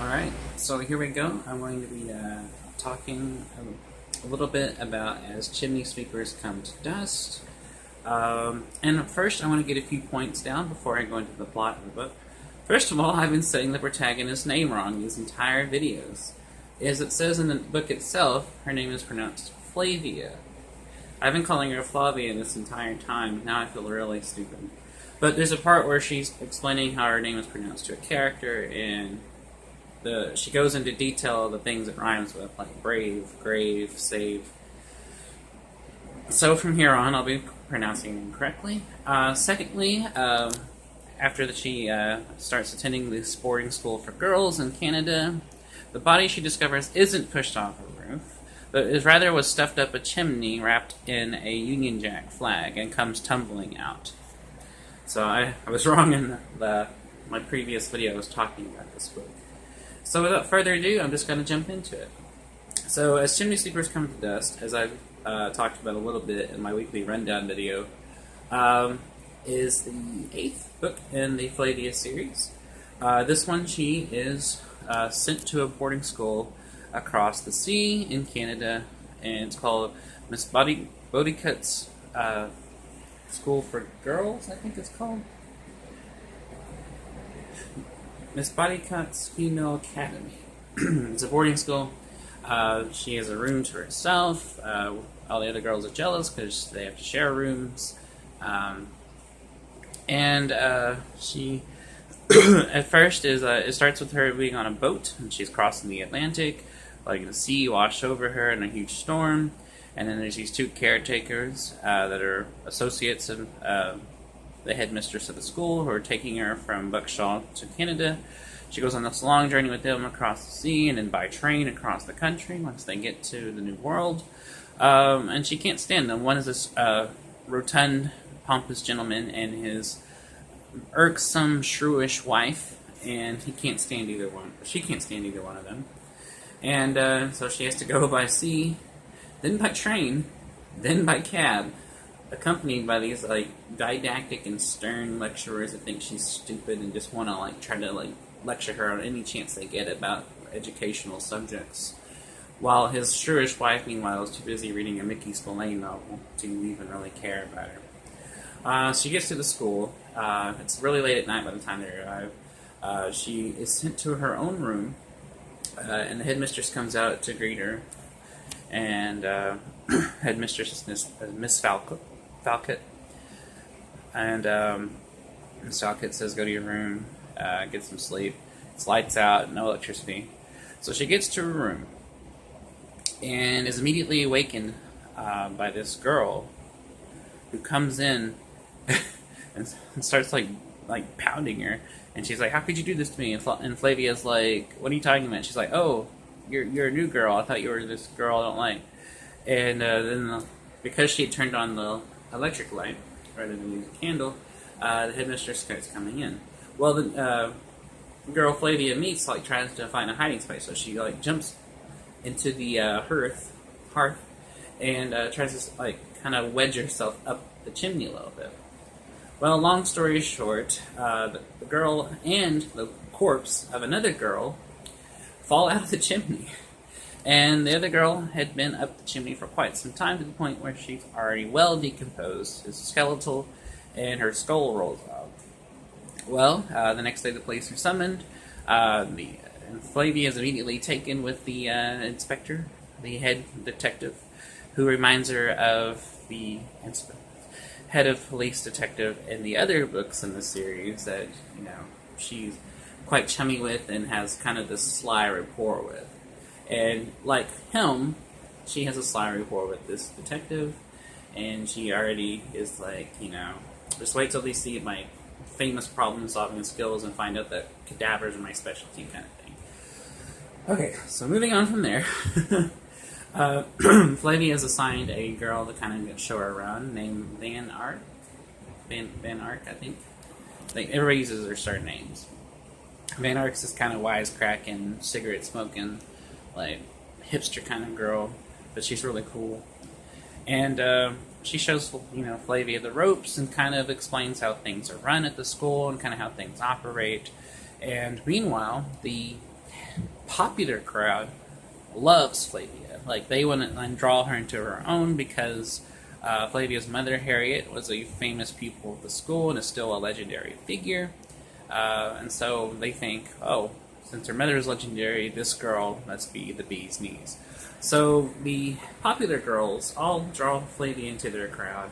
Alright, so here we go. I'm going to be talking a little bit about As Chimney Sweepers Come to Dust. And first, I want to get a few points down before I go into the plot of the book. First of all, I've been saying the protagonist's name wrong these entire videos. As it says in the book itself, her name is pronounced Flavia. I've been calling her Flavia this entire time. Now I feel really stupid. But there's a part where she's explaining how her name is pronounced to a character, and she goes into detail of the things it rhymes with, like brave, grave, save. So from here on, I'll be pronouncing them correctly. Secondly, after she starts attending the boarding school for girls in Canada, the body she discovers isn't pushed off a roof, but rather was stuffed up a chimney wrapped in a Union Jack flag and comes tumbling out. So I was wrong in my previous video. I was talking about this book. So without further ado, I'm just going to jump into it. So As Chimney Sweepers Come to Dust, as I've talked about a little bit in my weekly rundown video, is the 8th book in the Flavia series. This one, she is sent to a boarding school across the sea in Canada, and it's called Miss Bodycut's School for Girls, I think it's called. Miss Bodycut's Female Academy. It's a boarding school. She has a room to herself. All the other girls are jealous because they have to share rooms. She, at first, it starts with her being on a boat, and she's crossing the Atlantic, letting the sea wash over her in a huge storm. And then there's these two caretakers that are associates of the headmistress of the school, who are taking her from Buckshaw to Canada. She goes on this long journey with them across the sea and then by train across the country once they get to the New World. And she can't stand them. One is this rotund, pompous gentleman and his irksome, shrewish wife, and he can't stand either one. She can't stand either one of them. And so she has to go by sea, then by train, then by cab, accompanied by these didactic and stern lecturers that think she's stupid and just want to try to lecture her on any chance they get about educational subjects. While his shrewish wife, meanwhile, is too busy reading a Mickey Spillane novel to even really care about her. She gets to the school. It's really late at night by the time they arrive. She is sent to her own room, and the headmistress comes out to greet her. And headmistress is Miss Falcott. And Miss Falcott says, go to your room, get some sleep. It's lights out, no electricity. So she gets to her room and is immediately awakened by this girl who comes in and starts pounding her. And she's like, how could you do this to me? And Flavia's like, what are you talking about? She's like, oh, you're a new girl. I thought you were this girl I don't like. And then because she had turned on the electric light rather than use a candle, the headmistress starts coming in. Well, the girl Flavia meets tries to find a hiding space, so she jumps into the hearth, and tries to kind of wedge herself up the chimney a little bit. Well, long story short, the girl and the corpse of another girl fall out of the chimney. And the other girl had been up the chimney for quite some time, to the point where she's already well decomposed, is skeletal, and her skull rolls out. Well, the next day the police are summoned. Flavia is immediately taken with the inspector, the head detective, who reminds her of the head of police detective in the other books in the series that, she's quite chummy with and has kind of this sly rapport with. And like him, she has a sly rapport with this detective, and she already is just wait till they see my famous problem-solving skills and find out that cadavers are my specialty kind of thing. Okay, so moving on from there, Flavia is assigned a girl to kind of show her around named Van Ark, I think. Everybody uses their certain names. Van Ark's this kind of wisecracking, cigarette-smoking, hipster kind of girl, but she's really cool. And she shows, Flavia the ropes and kind of explains how things are run at the school and kind of how things operate. And meanwhile, the popular crowd loves Flavia. Like, they want to draw her into her own because Flavia's mother, Harriet, was a famous pupil of the school and is still a legendary figure. And so they think, oh, since her mother is legendary, this girl must be the bee's knees. So the popular girls all draw Flavia into their crowd,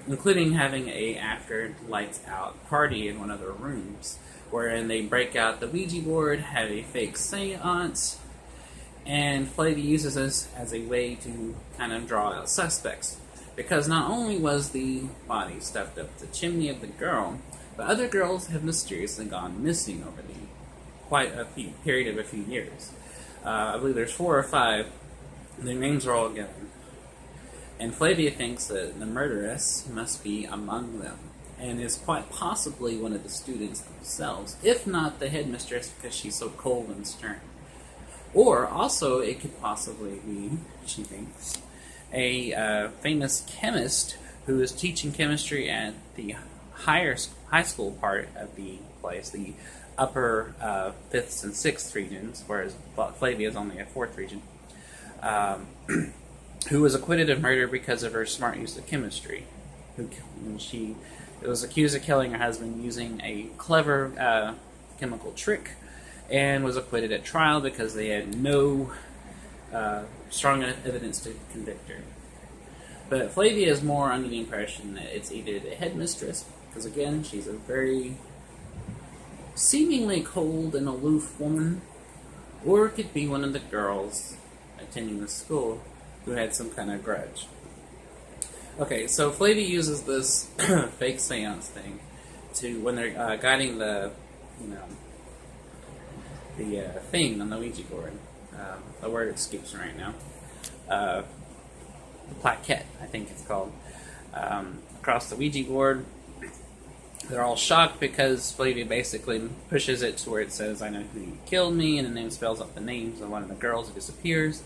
including having a after lights out party in one of their rooms, wherein they break out the Ouija board, have a fake seance, and Flavia uses this as a way to kind of draw out suspects. Because not only was the body stuffed up the chimney of the girl, but other girls have mysteriously gone missing over period of a few years. I believe there's 4 or 5. Their names are all given. And Flavia thinks that the murderess must be among them, and is quite possibly one of the students themselves, if not the headmistress because she's so cold and stern. Or also, it could possibly be, she thinks, a famous chemist who is teaching chemistry at the high school part of the place, the upper 5th and 6th regions, whereas Flavia is only a 4th region, who was acquitted of murder because of her smart use of chemistry. She was accused of killing her husband using a clever chemical trick, and was acquitted at trial because they had no strong evidence to convict her. But Flavia is more under the impression that it's either the headmistress, because again, she's a very seemingly cold and aloof woman, or it could be one of the girls attending the school who had some kind of grudge. Okay, so Flavia uses this fake seance thing to, when they're guiding the, thing on the Ouija board. The word escapes me right now. The plaquette, I think it's called. Across the Ouija board. They're all shocked because Flavia basically pushes it to where it says, "I know who killed me," and then spells out the names of one of the girls who disappears.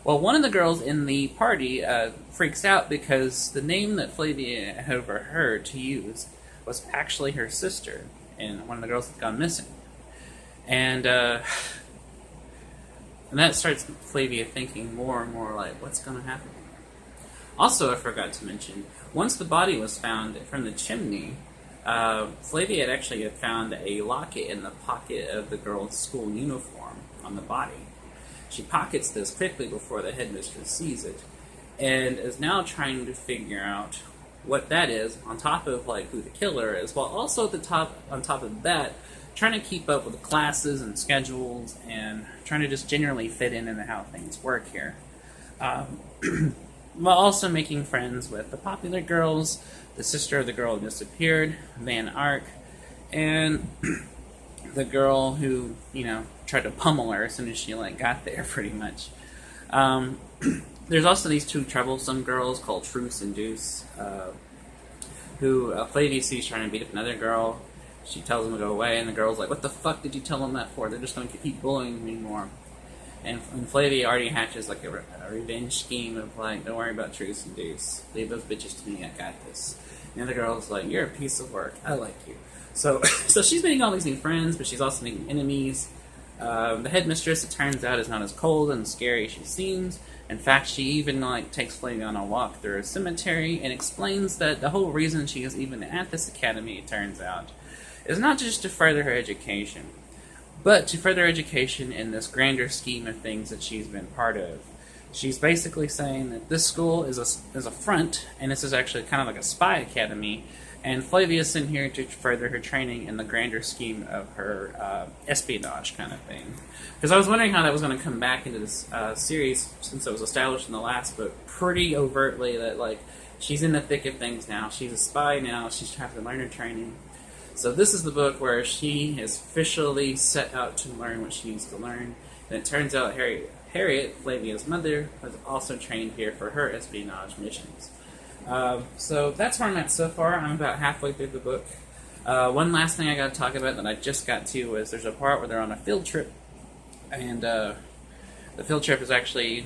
Well, one of the girls in the party freaks out because the name that Flavia had overheard to use was actually her sister, and one of the girls had gone missing. And that starts Flavia thinking more and more like, what's going to happen? Also, I forgot to mention, once the body was found from the chimney, Flavia had actually found a locket in the pocket of the girl's school uniform on the body. She pockets this quickly before the headmistress sees it, and is now trying to figure out what that is, on top of who the killer is, while also on top of that, trying to keep up with classes and schedules, and trying to just generally fit in into how things work here. While also making friends with the popular girls, the sister of the girl who disappeared, Van Ark, and the girl who, tried to pummel her as soon as she, got there, pretty much. There's also these 2 troublesome girls called Truce and Deuce, who Flavia sees trying to beat up another girl. She tells them to go away, and the girl's like, "What the fuck did you tell them that for? They're just going to keep bullying me more." And Flavia already hatches a revenge scheme of "Don't worry about Truce and Deuce. Leave those bitches to me, I got this." And the girl's like, "You're a piece of work. I like you." So she's making all these new friends, but she's also making enemies. The headmistress, it turns out, is not as cold and scary as she seems. In fact, she even takes Flavia on a walk through a cemetery and explains that the whole reason she is even at this academy, it turns out, is not just to further her education, but to further education in this grander scheme of things that she's been part of. She's basically saying that this school is a front, and this is actually kind of like a spy academy, and Flavia is sent here to further her training in the grander scheme of her espionage kind of thing. Because I was wondering how that was going to come back into this series, since it was established in the last book pretty overtly that she's in the thick of things now. She's a spy now. She's trying to learn her training. So this is the book where she is officially set out to learn what she needs to learn. And it turns out Harriet, Flavia's mother, was also trained here for her espionage missions. So that's where I'm at so far. I'm about halfway through the book. One last thing I got to talk about that I just got to was there's a part where they're on a field trip. And the field trip is actually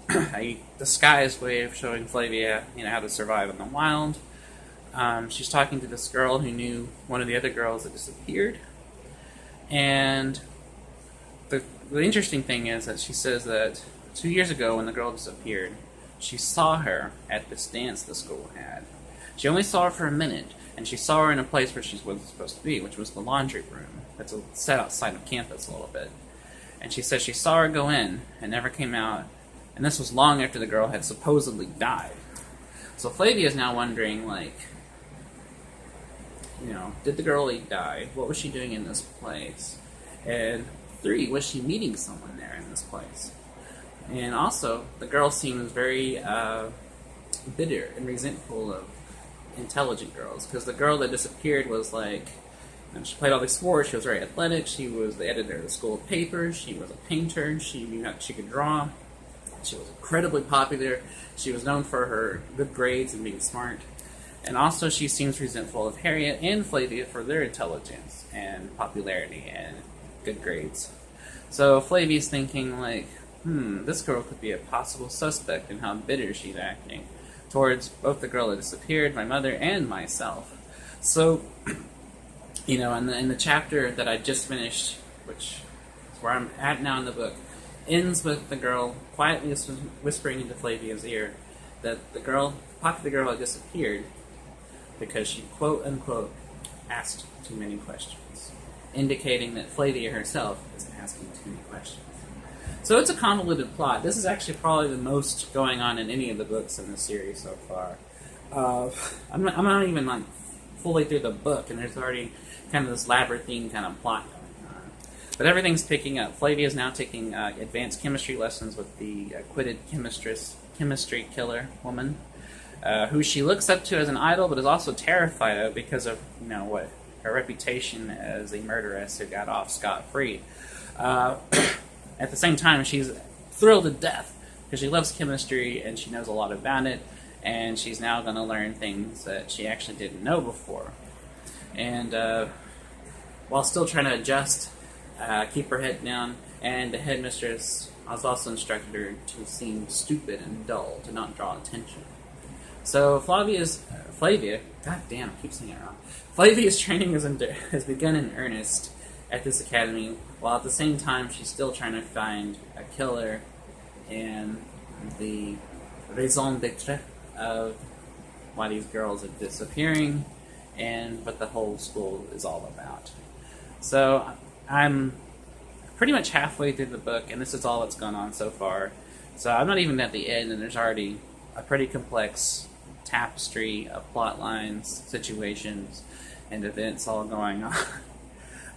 a disguised way of showing Flavia how to survive in the wild. She's talking to this girl who knew one of the other girls that disappeared, and the interesting thing is that she says that 2 years ago when the girl disappeared, she saw her at this dance the school had. She only saw her for a minute, and she saw her in a place where she wasn't supposed to be, which was the laundry room. That's set outside of campus a little bit. And she says she saw her go in and never came out, and this was long after the girl had supposedly died. So Flavia is now wondering, like, you know, did the girl really die? What was she doing in this place? And 3, was she meeting someone there in this place? And also, the girl seems very bitter and resentful of intelligent girls, because the girl that disappeared was like, you know, she played all these sports, she was very athletic, she was the editor of the school papers, she was a painter, she knew how she could draw, she was incredibly popular, she was known for her good grades and being smart, and also she seems resentful of Harriet and Flavia for their intelligence and popularity and good grades. So Flavia's thinking, like, this girl could be a possible suspect in how bitter she's acting towards both the girl that disappeared, my mother, and myself. So, you know, in the chapter that I just finished, which is where I'm at now in the book, ends with the girl quietly whispering into Flavia's ear that the popular girl had disappeared because she, quote-unquote, asked too many questions, indicating that Flavia herself is asking too many questions. So it's a convoluted plot. This is actually probably the most going on in any of the books in the series so far. I'm not even like fully through the book, and there's already kind of this labyrinthine kind of plot going on. But everything's picking up. Flavia is now taking advanced chemistry lessons with the acquitted chemistry killer woman, who she looks up to as an idol, but is also terrified of because of, you know, what, her reputation as a murderess who got off scot-free. At the same time, she's thrilled to death because she loves chemistry and she knows a lot about it, and she's now going to learn things that she actually didn't know before. And while still trying to adjust, keep her head down, and the headmistress has also instructed her to seem stupid and dull, to not draw attention. So Flavia, god damn, I keep saying it wrong. Flavia's training has begun in earnest at this academy, while at the same time she's still trying to find a killer and the raison d'etre of why these girls are disappearing and what the whole school is all about. So I'm pretty much halfway through the book, and this is all that's gone on so far. So I'm not even at the end, and there's already a pretty complex tapestry of plot lines, situations, and events all going on.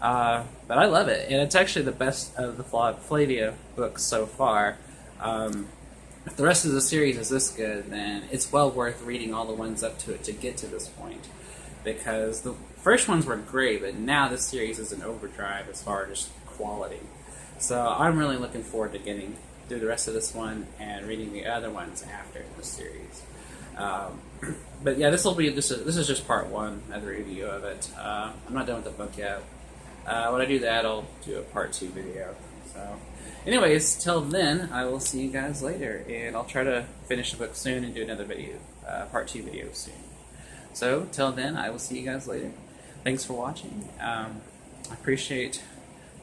But I love it, and it's actually the best of the Flavia books so far. If the rest of the series is this good, then it's well worth reading all the ones up to it to get to this point. Because the first ones were great, but now this series is an overdrive as far as quality. So I'm really looking forward to getting through the rest of this one and reading the other ones after this series. But yeah, this is just part 1 of the review of it. I'm not done with the book yet. When I do that, I'll do a part 2 video. So, anyways, till then, I will see you guys later, and I'll try to finish the book soon and do another video, part 2 video soon. So, till then, I will see you guys later. Thanks for watching. I appreciate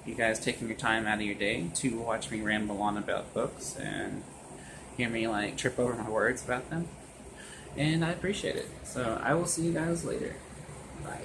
you guys taking your time out of your day to watch me ramble on about books and hear me like trip over my words about them. And I appreciate it. So, I will see you guys later. Bye.